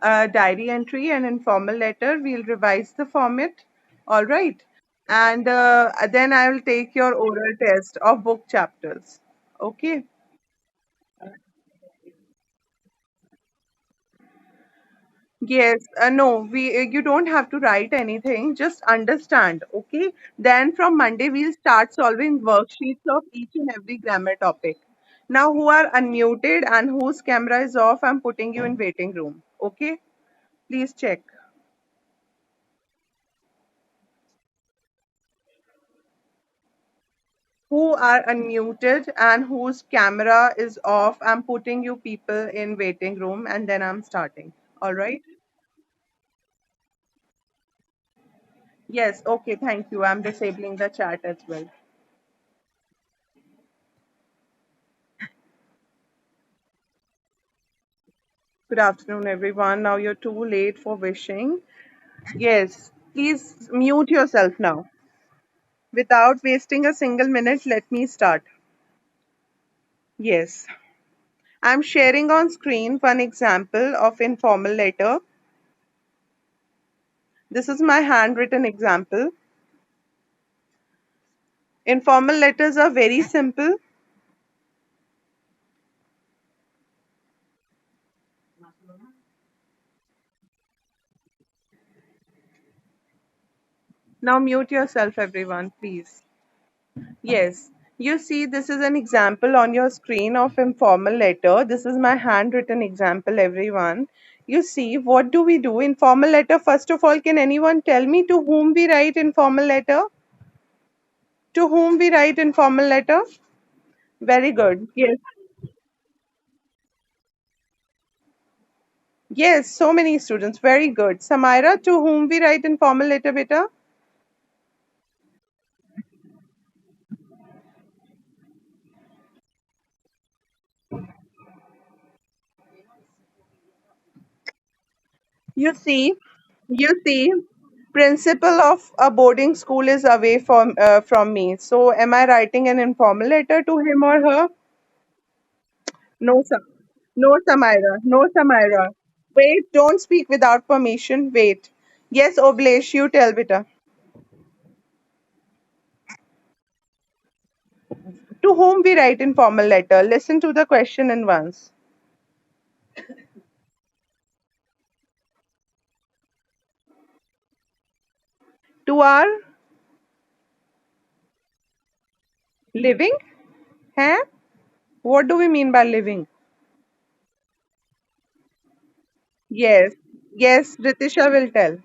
a diary entry, an informal letter. We'll revise the format. All right. And then I will take your oral test of book chapters. Okay. Yes, no, you don't have to write anything, just understand, okay? Then from Monday we'll start solving worksheets of each and every grammar topic. Now who are unmuted and whose camera is off, I'm putting you in waiting room, okay? Please check. Who are unmuted and whose camera is off, I'm putting you people in waiting room and then I'm starting. All right? Yes, okay, thank you. I'm disabling the chat as well. Good afternoon, everyone. Now you're too late for wishing. Yes, please mute yourself now. Without wasting a single minute, let me start. Yes, I'm sharing on screen one example of informal letter. This is my handwritten example. Informal letters are very simple. Now mute yourself, everyone, please. Yes, you see, this is an example on your screen of informal letter. This is my handwritten example, everyone. You see, what do we do? Informal letter, first of all, can anyone tell me to whom we write informal letter? To whom we write informal letter? Very good. Yes. Yes, so many students. Very good. Samaira, to whom we write informal letter, beta? You see, you see, principal of a boarding school is away from me. So am I writing an informal letter to him or her? No, no, Samira. No, Samira. Wait, don't speak without permission. Wait. Yes, Oblesh, you tell beta. To whom we write informal letter? Listen to the question in once. To our living? Huh? What do we mean by living? Yes. Yes, Ritisha will tell.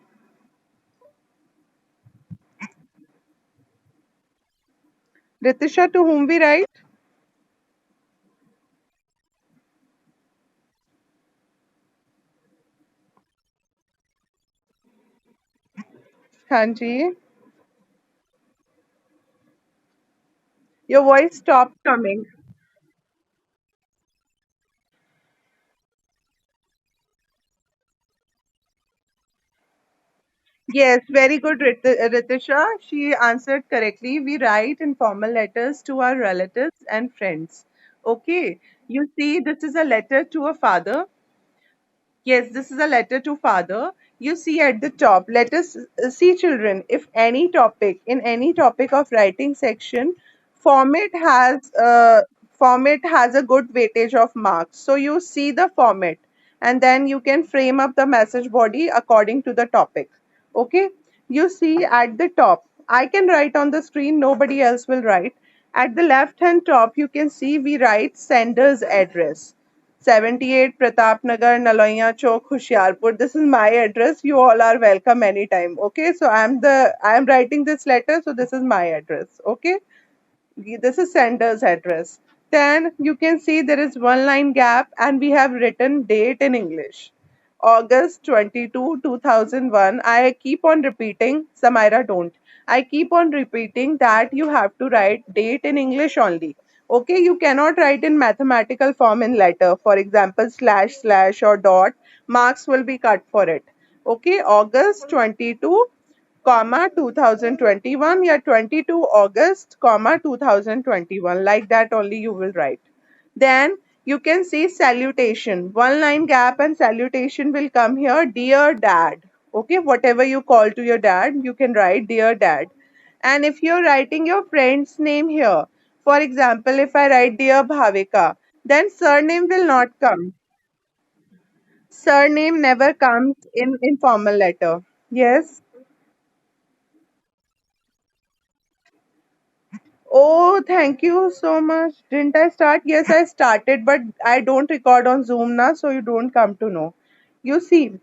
Ritisha, to whom we write? Hanji. Your voice stopped coming. Yes, very good, Ritisha. She answered correctly. We write informal letters to our relatives and friends. Okay. You see, this is a letter to a father. Yes, this is a letter to father. You see at the top, let us see children, if any topic, in any topic of writing section, format has format has a good weightage of marks. So you see the format and then you can frame up the message body according to the topic. Okay, you see at the top, I can write on the screen, nobody else will write. At the left hand top, you can see we write sender's address. 78 Pratap Nagar, Naloya Chowk, Hoshiarpur. This is my address. You all are welcome anytime. Okay, so I'm writing this letter, so this is my address. Okay, this is sender's address. Then you can see there is one line gap, and we have written date in English. August 22, 2001. I keep on repeating, Samira don't. I keep on repeating that you have to write date in English only. Okay, you cannot write in mathematical form in letter. For example, slash, slash or dot. Marks will be cut for it. Okay, August 22, comma 2021 या 22 August comma 2021, like that only you will write. Then You can say salutation. One line gap and salutation will come here. Dear dad. Okay, whatever you call to your dad, you can write dear dad. And if you're writing your friend's name here, for example, if I write dear Bhavika, then surname will not come. Surname never comes in informal letter. Yes. Oh, thank you so much. Didn't I start? Yes, I started, but I don't record on Zoom now, so you don't come to know. You see,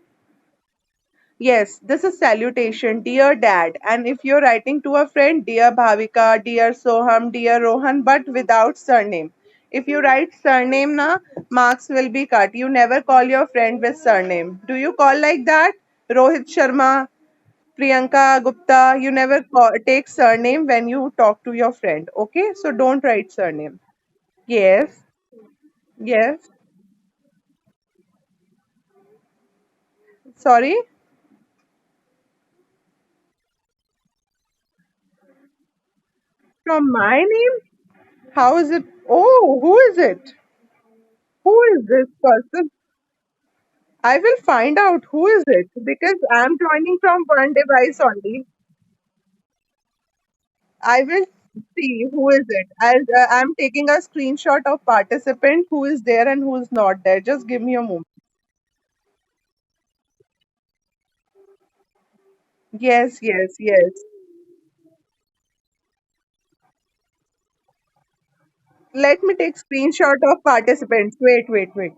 yes, this is salutation, dear dad. And if you're writing to a friend, dear Bhavika, dear Soham, dear Rohan, but without surname. If you write surname na, marks will be cut. You never call your friend with surname. Do you call like that? Rohit Sharma, Priyanka Gupta, you never take surname when you talk to your friend. Okay, so don't write surname. Yes, yes. Sorry, from my name? How is it? Oh, who is it? Who is this person? I will find out who is it because I'm joining from one device only. I will see who is it. I'm taking a screenshot of participant who is there and who is not there. Just give me a moment. Yes, yes, yes. Let me take screenshot of participants. Wait, wait, wait.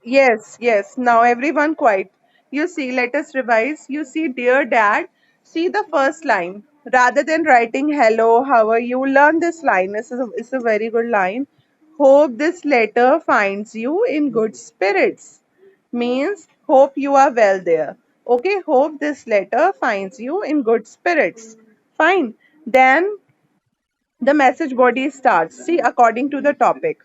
Yes, yes. Now everyone quiet. You see, let us revise. You see, dear dad, see the first line. Rather than writing hello, how are you? Learn this line. It's a very good line. Hope this letter finds you in good spirits. Means hope you are well there. Okay, hope this letter finds you in good spirits. Fine. Then the message body starts. See, according to the topic.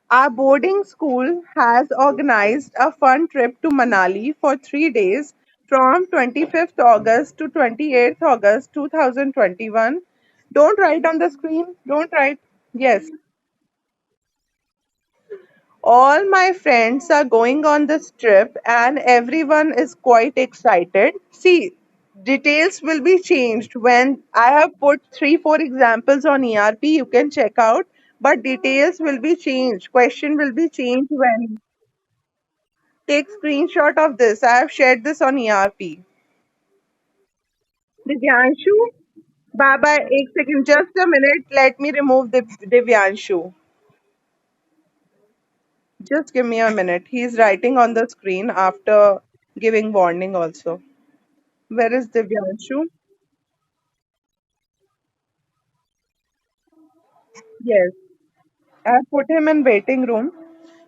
Our boarding school has organized a fun trip to Manali for 3 days from 25th August to 28th August 2021. Don't write on the screen. Don't write. Yes. All my friends are going on this trip and everyone is quite excited. See, details will be changed when I have put 3 4 examples on ERP. You can check out, but details will be changed. Question will be changed when take screenshot of this. I have shared this on ERP. Divyanshu, Baba, एक second, just a minute. Let me remove the Divyanshu. Just give me a minute. He's writing on the screen after giving warning also. Where is Divyanshu? Yes, I have put him in waiting room.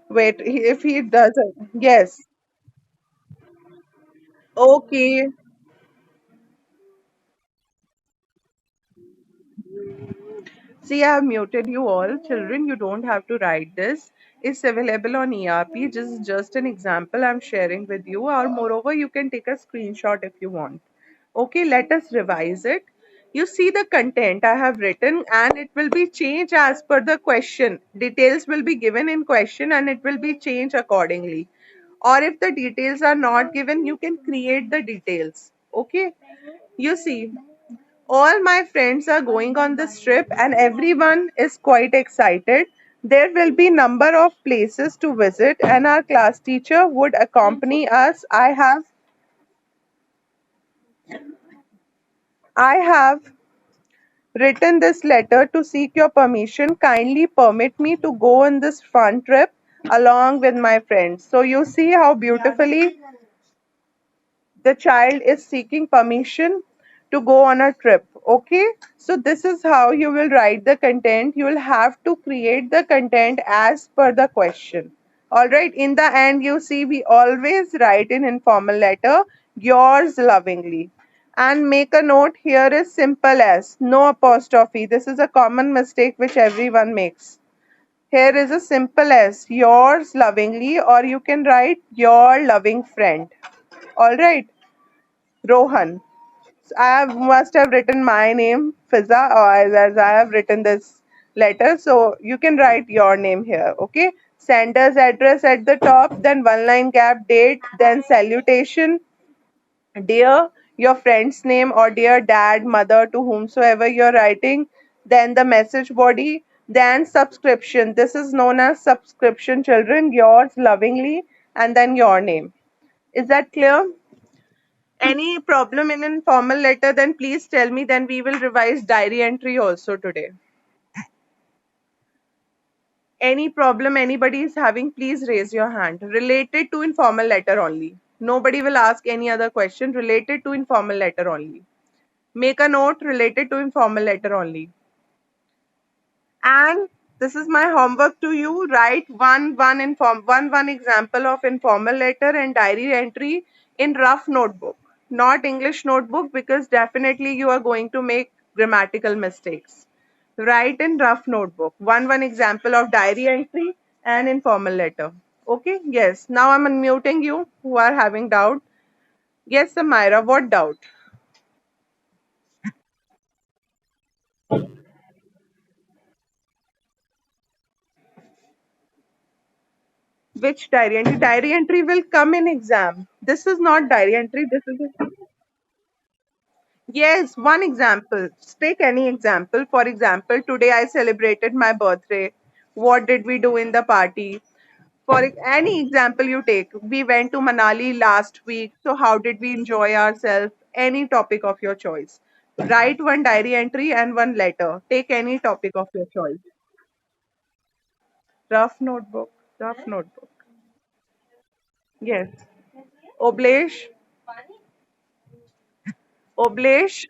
Wait, if he doesn't, yes. Okay. See, I have muted you all. Children, you don't have to write this. It's available on ERP. Just an example I'm sharing with you. Or moreover, you can take a screenshot if you want. Okay, let us revise it. You see the content I have written and it will be changed as per the question. Details will be given in question and it will be changed accordingly. Or if the details are not given, you can create the details. Okay, you see. All my friends are going on this trip and everyone is quite excited. There will be number of places to visit and our class teacher would accompany us. I have written this letter to seek your permission. Kindly permit me to go on this fun trip along with my friends. So you see how beautifully the child is seeking permission to go on a trip. Okay, so this is how you will write the content. You will have to create the content as per the question. All right, in the end, you see, we always write in informal letter, yours lovingly. And make a note here is simple as no apostrophe. This is a common mistake which everyone makes. Here is a simple as yours lovingly, or you can write your loving friend. All right, Rohan. I must have written my name, Fiza, or as I have written this. letter. So you can write your name here. Okay. Sender's address at the top, then one line gap, date, then salutation, dear, your friend's name, or dear dad, mother, to whomsoever you're writing, then the message body, then subscription. This is known as subscription, children, yours lovingly, and then your name. Is that clear? Any problem in informal letter, then please tell me, then we will revise diary entry also today. Any problem anybody is having, please raise your hand. Related to informal letter only. Nobody will ask any other question, related to informal letter only. Make a note, related to informal letter only. And this is my homework to you. Write one example of informal letter and diary entry in rough notebook, not English notebook, because definitely you are going to make grammatical mistakes. Write in rough notebook. One example of diary entry and informal letter. Okay, yes. Now I'm unmuting you who are having doubt. Yes, Samira, what doubt? Which diary entry? Diary entry will come in exam. This is not diary entry. This is yes, one example. Take any example. For example, today I celebrated my birthday. What did we do in the party? For any example you take, we went to Manali last week. So how did we enjoy ourselves? Any topic of your choice. Write one diary entry and one letter. Take any topic of your choice. Rough notebook. Rough notebook. Yes. Oblesh. Oblesh.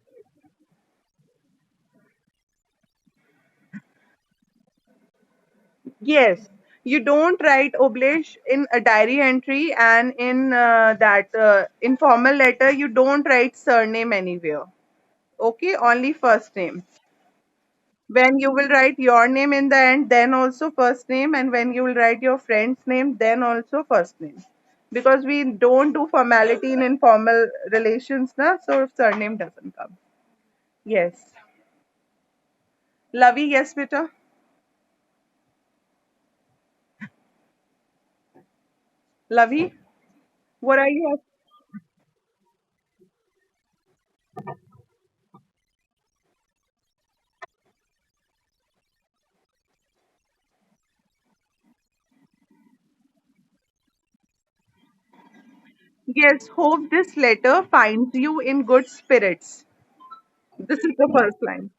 Yes, you don't write Oblesh in a diary entry, and in that informal letter, you don't write surname anywhere. Okay, only first name. When you will write your name in the end, then also first name, and when you will write your friend's name, then also first name. Because we don't do formality in informal relations, na, so surname doesn't come. Yes. Lavi, yes, beta. Lavi, what are you? Yes, hope this letter finds you in good spirits. This is the first line.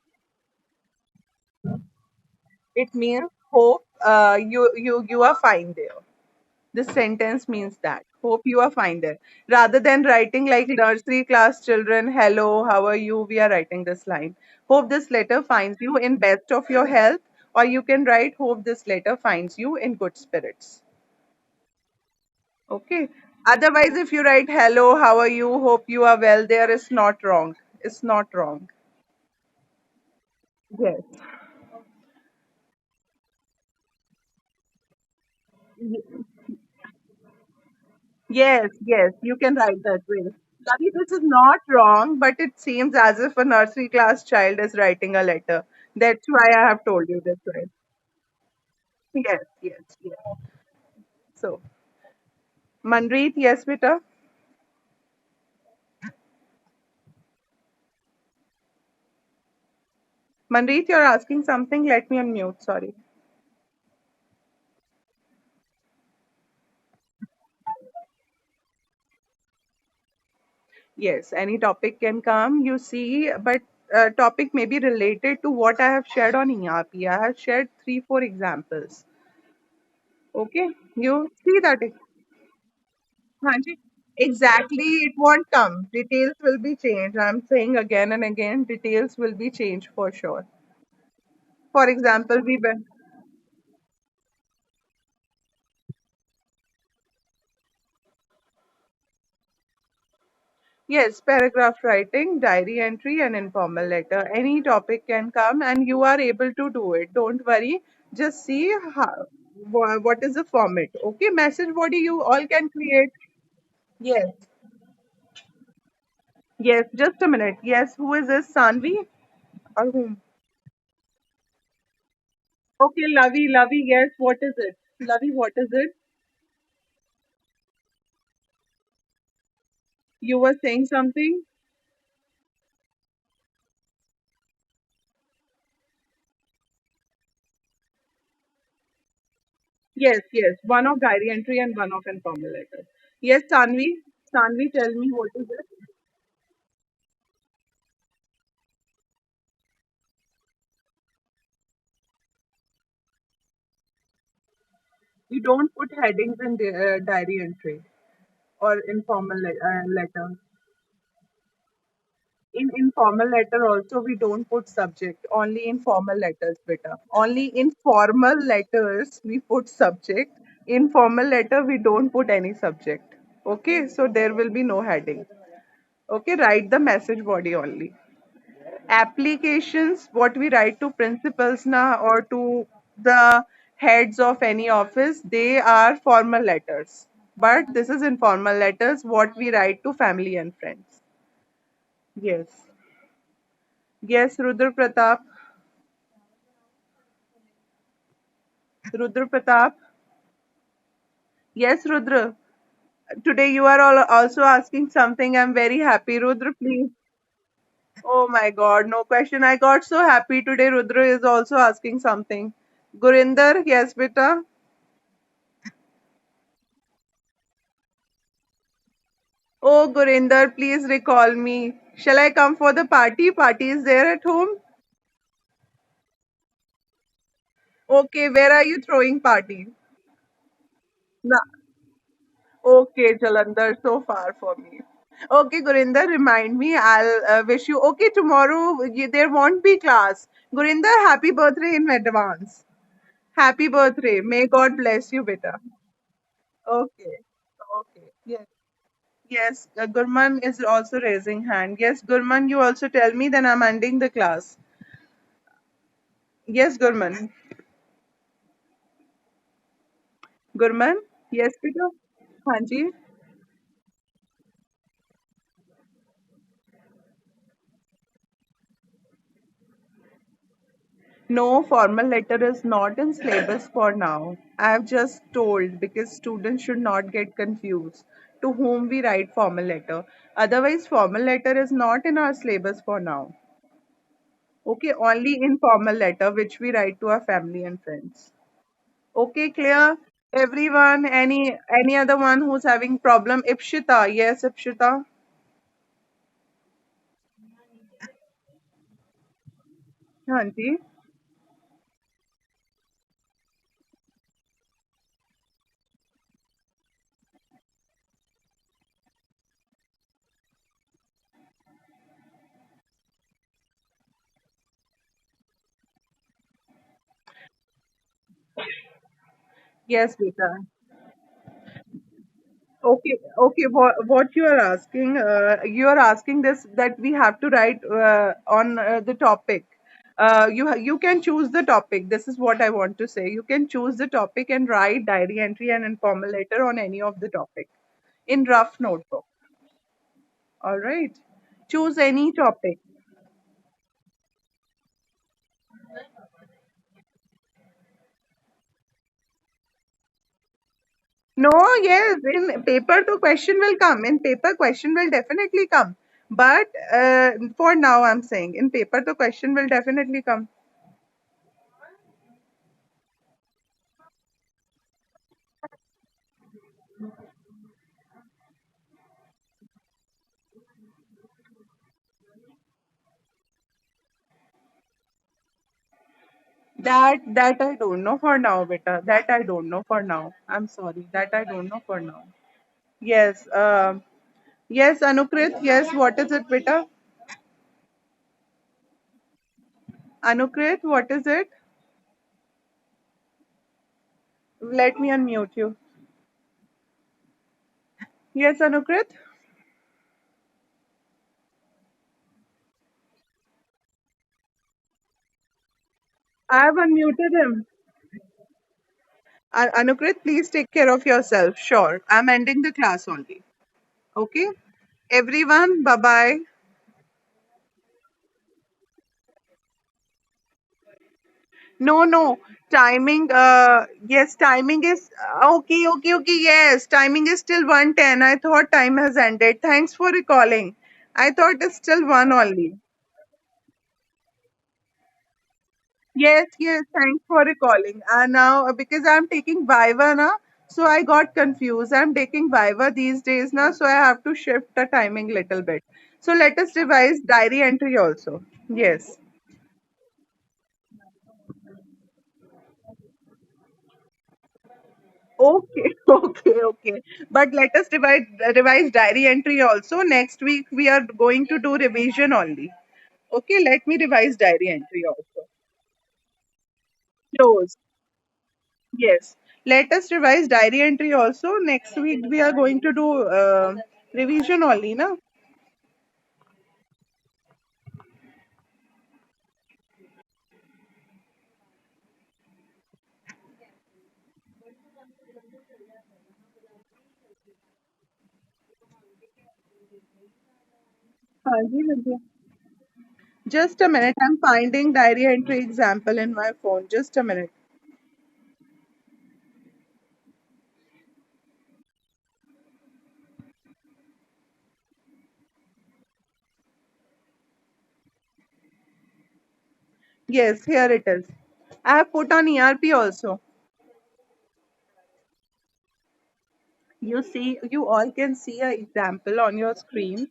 It means hope you are fine there. This sentence means that. Hope you are fine there. Rather than writing like nursery class children, hello, how are you? We are writing this line. Hope this letter finds you in best of your health, or you can write hope this letter finds you in good spirits. Okay. Otherwise, if you write hello, how are you? Hope you are well, there is not wrong. It's not wrong. Yes. Yes, yes, you can write that way. Ravi, this is not wrong, but it seems as if a nursery class child is writing a letter. That's why I have told you this way. Yes, yes, yes. So, Manpreet, yes, beta. Manpreet, you're asking something. Let me unmute. Sorry. Yes, any topic can come. You see, but topic may be related to what I have shared on ERP. I have shared three, four examples. Okay, you see that. Hanji, exactly, it won't come. Details will be changed. I'm saying again and again, details will be changed for sure. For example, we went, yes, paragraph writing, diary entry, and informal letter. Any topic can come, and you are able to do it. Don't worry. Just see how, what is the format. Okay, message body you all can create. Yes, yes, just a minute. Yes, who is this? Sanvi or whom? Okay, Lovey, yes, what is it? Lovey, what is it? You were saying something? Yes, yes. One of diary entry and one of informal letter. Yes, Tanvi. Tanvi, tell me what is it? You don't put headings in the diary entry or informal letter. In informal letter also we don't put subject. Only in formal letters, beta. Only in formal letters we put subject. In formal letter we don't put any subject. Okay, so there will be no heading. Okay, write the message body only. Applications, what we write to principals now or to the heads of any office, they are formal letters. But this is informal letters, what we write to family and friends. Yes. Yes, Rudra Pratap. Rudra Pratap. Yes, Rudra. Today you are all also asking something. I'm very happy. Rudra, please. Oh my God, no question. I got so happy today. Rudra is also asking something. Gurinder, yes, beta. Oh, Gurinder, please recall me. Shall I come for the party? Party is there at home? Okay, where are you throwing party? Na- okay, Jalandhar, so far for me. Okay, Gurinder, remind me. I'll wish you. Okay, tomorrow there won't be class. Gurinder, happy birthday in advance. Happy birthday. May God bless you, beta. Okay. Okay. Yes. Yes. Gurman is also raising hand. Yes, Gurman, you also tell me. Then I'm ending the class. Yes, Gurman. Gurman. Yes, beta. हाँ जी. No, formal letter is not in syllabus for now. I have just told because students should not get confused to whom we write formal letter. Otherwise, formal letter is not in our syllabus for now. Okay, only informal letter which we write to our family and friends. Okay, clear? Everyone, any other one who's having problem? Ipshita, yes, Ipshita. हाँ जी. Yes, beta. Okay, okay. What you are asking this that we have to write on the topic. You can choose the topic. This is what I want to say. You can choose the topic and write diary entry and informal letter on any of the topic in rough notebook. All right. Choose any topic. No, yes, in paper the question will come. In paper question will definitely come. But for now, I'm saying in paper the question will definitely come. That I don't know for now, beta. That I don't know for now. I'm sorry. That I don't know for now. Yes. Yes, Anukrit. Yes. What is it, beta? Anukrit, what is it? Let me unmute you. Yes, Anukrit. I have unmuted him. Anukrit, please take care of yourself. Sure. I'm ending the class only. Okay. Everyone, bye bye. No, no. Timing, yes, timing is okay, okay, okay. Yes, timing is still 1:10. I thought time has ended. Thanks for recalling. I thought it's still 1 only. Yes, yes, thanks for recalling. Now, because I'm taking Viva now, so I got confused. I'm taking Viva these days now, so I have to shift the timing little bit. So let us revise diary entry also. Yes. Okay, okay, okay. But let us revise diary entry also. Next week we are going to do revision only. Okay, let me revise diary entry also. Close. Yes. Let us revise diary entry also. Next week we are going to do revision only, na? हाँ जी, हाँ जी. Just a minute. I'm finding diary entry example in my phone. Just a minute. Yes, here it is. I have put on ERP also. You see, you all can see an example on your screen.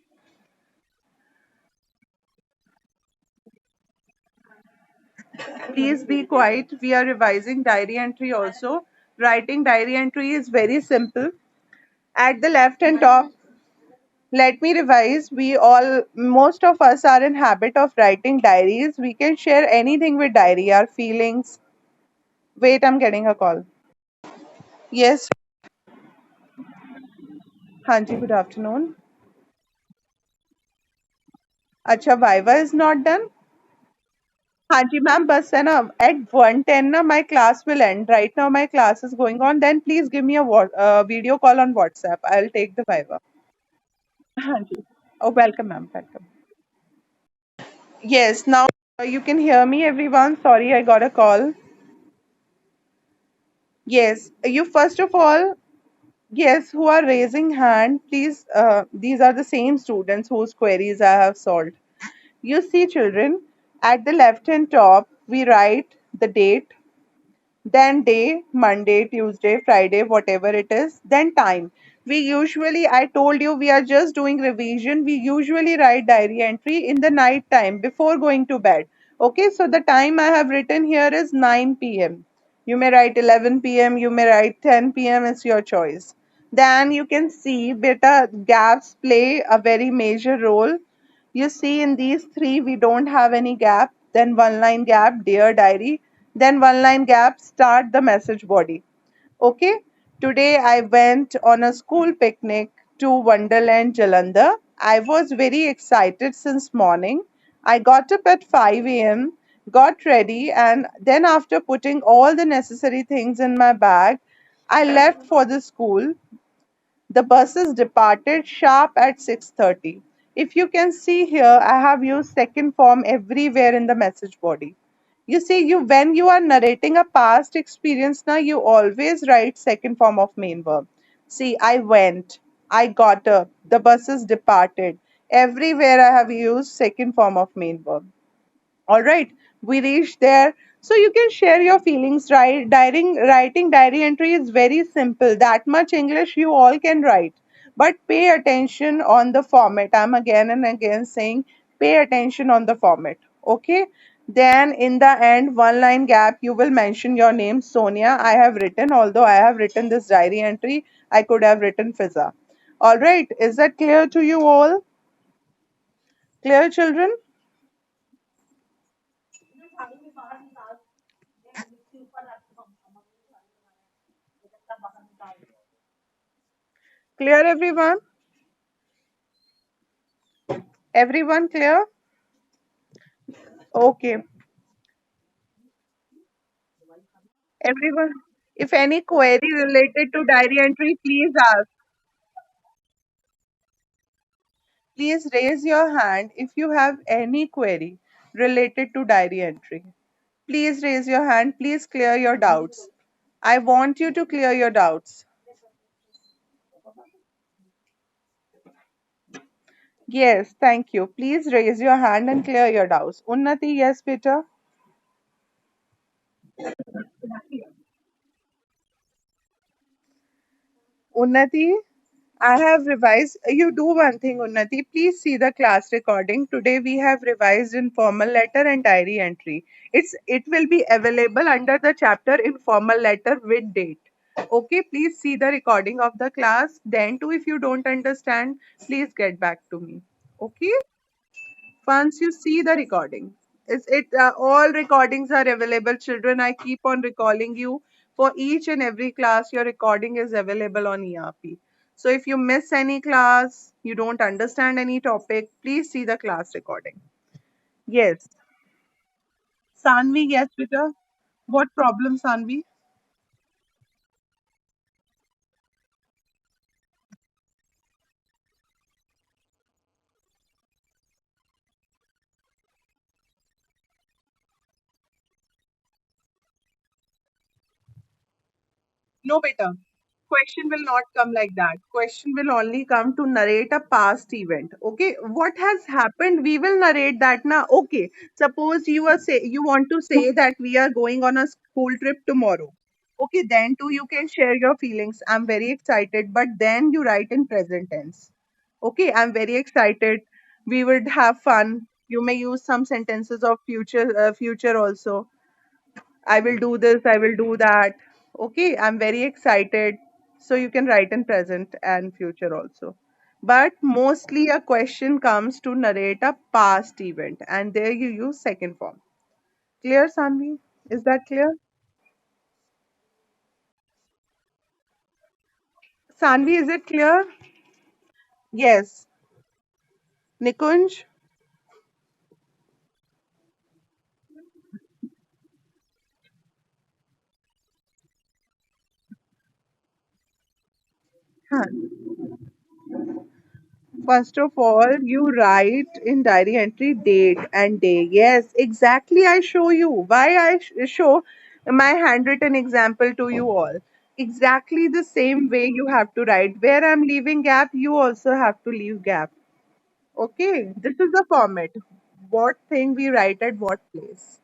Please be quiet. We are revising diary entry also. Writing diary entry is very simple. At the left and top, let me revise. Most of us are in habit of writing diaries. We can share anything with diary, our feelings. Wait, I'm getting a call. Yes, Hanji, good afternoon. Acha, Viva is not done? Hanji ma'am, bus hai na, at 1:10 na, my class will end. Right now my class is going on. Then please give me a video call on WhatsApp. I'll take the Viva. Hanji. Oh, welcome ma'am, welcome. Yes, now you can hear me everyone. Sorry, I got a call. Yes, you first of all, yes, who are raising hand, please, these are the same students whose queries I have solved. You see children, at the left hand top, we write the date, then day, Monday, Tuesday, Friday, whatever it is, then time. We usually, I told you, we are just doing revision. We usually write diary entry in the night time before going to bed. Okay, so the time I have written here is 9 p.m. You may write 11 p.m., you may write 10 p.m., it's your choice. Then you can see beta gaps play a very major role. You see, in these three, we don't have any gap. Then one line gap, dear diary. Then one line gap, start the message body. Okay. Today I went on a school picnic to Wonderland Jalandhar. I was very excited since morning. I got up at 5 a.m., got ready, and then after putting all the necessary things in my bag, I left for the school. The buses departed sharp at 6:30. If you can see here, I have used second form everywhere in the message body. You see, you when you are narrating a past experience now, you always write second form of main verb. See, I went, I got up, the buses departed. Everywhere I have used second form of main verb. All right, we reached there. So you can share your feelings, right? Writing diary entry is very simple. That much English you all can write. But pay attention on the format. I'm again and again saying pay attention on the format. Okay? Then in the end, one line gap, you will mention your name, Sonia. I have written, although I have written this diary entry, I could have written Fiza. All right, is that clear to you all? Clear, children? Clear, everyone? Everyone clear? Okay. Everyone, if any query related to diary entry, please ask. Please raise your hand if you have any query related to diary entry. Please raise your hand. Please clear your doubts. I want you to clear your doubts. Yes, thank you. Please raise your hand and clear your doubts. Unnati, yes, beta. Unnati, I have revised. You do one thing, Unnati. Please see the class recording. Today we have revised informal letter and diary entry. It will be available under the chapter informal letter with date. Okay, please see the recording of the class. Then too, if you don't understand, please get back to me. Okay. Once you see the recording, all recordings are available, children. I keep on recalling you for each and every class. Your recording is available on ERP. So if you miss any class, you don't understand any topic, please see the class recording. Yes. Sanvi, yes, beta. What problem, Sanvi? No, beta. Question will not come like that. Question will only come to narrate a past event. Okay, what has happened? We will narrate that now. Okay, suppose you want to say that we are going on a school trip tomorrow. Okay, then too you can share your feelings. I'm very excited, but then you write in present tense. Okay, I'm very excited. We would have fun. You may use some sentences of future also. I will do this, I will do that. Okay, I'm very excited. So you can write in present and future also. But mostly a question comes to narrate a past event, and there you use second form. Clear, Sanvi? Is that clear? Sanvi, is it clear? Yes. Nikunj? Huh. First of all, you write in diary entry date and day. Yes, exactly. I show you. Why show my handwritten example to you all. Exactly the same way you have to write. Where I'm leaving gap, you also have to leave gap. Okay, this is the format. What thing we write at what place.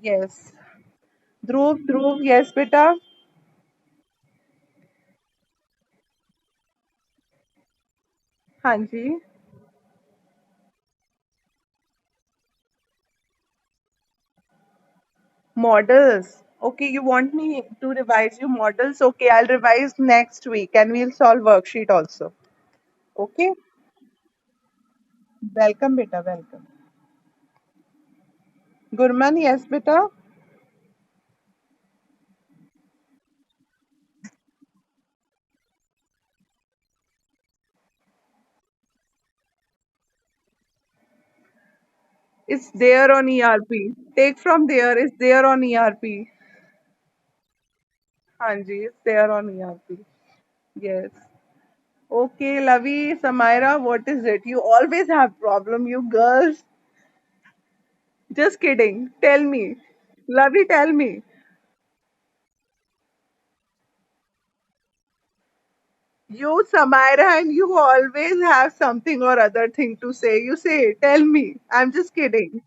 Yes. Dhruv, yes, beta. Hanji. Models. Okay, you want me to revise you models? Okay, I'll revise next week and we'll solve worksheet also. Okay, welcome, beta, welcome. Gurman, yes, beta. It's there on ERP. Take from there, it's there on ERP. Hanji, it's there on ERP. Yes. Okay, Lavi, Samaira, what is it? You always have problem, you girls. Just kidding. Tell me. Lavi, tell me. You, Samaira, and you always have something or other thing to say. You say, tell me. I'm just kidding.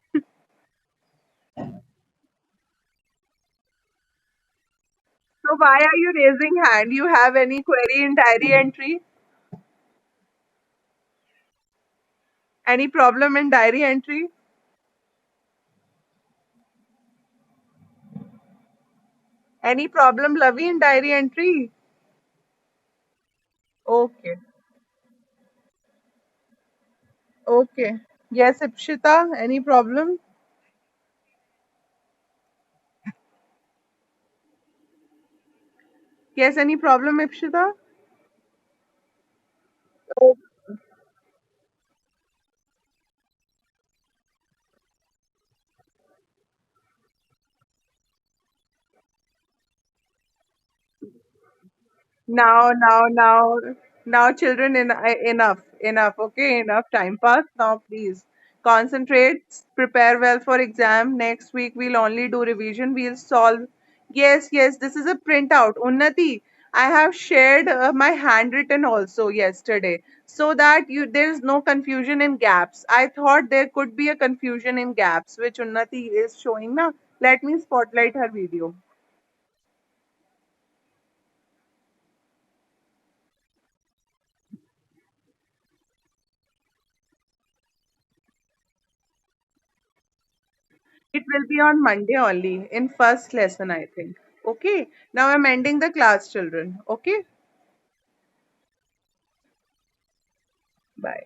So why are you raising hand? You have any query in diary entry? Any problem in diary entry? Any problem, Lavi, in diary entry? Okay. Okay. Yes, Ipshita, any problem? Yes, any problem, Ipshita? Oh, now, children, enough, enough. Okay, enough time pass. Now, please. Concentrate, prepare well for exam. Next week we'll only do revision. We'll solve. Yes, yes, this is a printout. Unnati, I have shared my handwritten also yesterday so that you there's no confusion in gaps. I thought there could be a confusion in gaps, which Unnati is showing now. Let me spotlight her video. It will be on Monday only in first lesson, I think. Okay. Now I'm ending the class, children. Okay. Bye.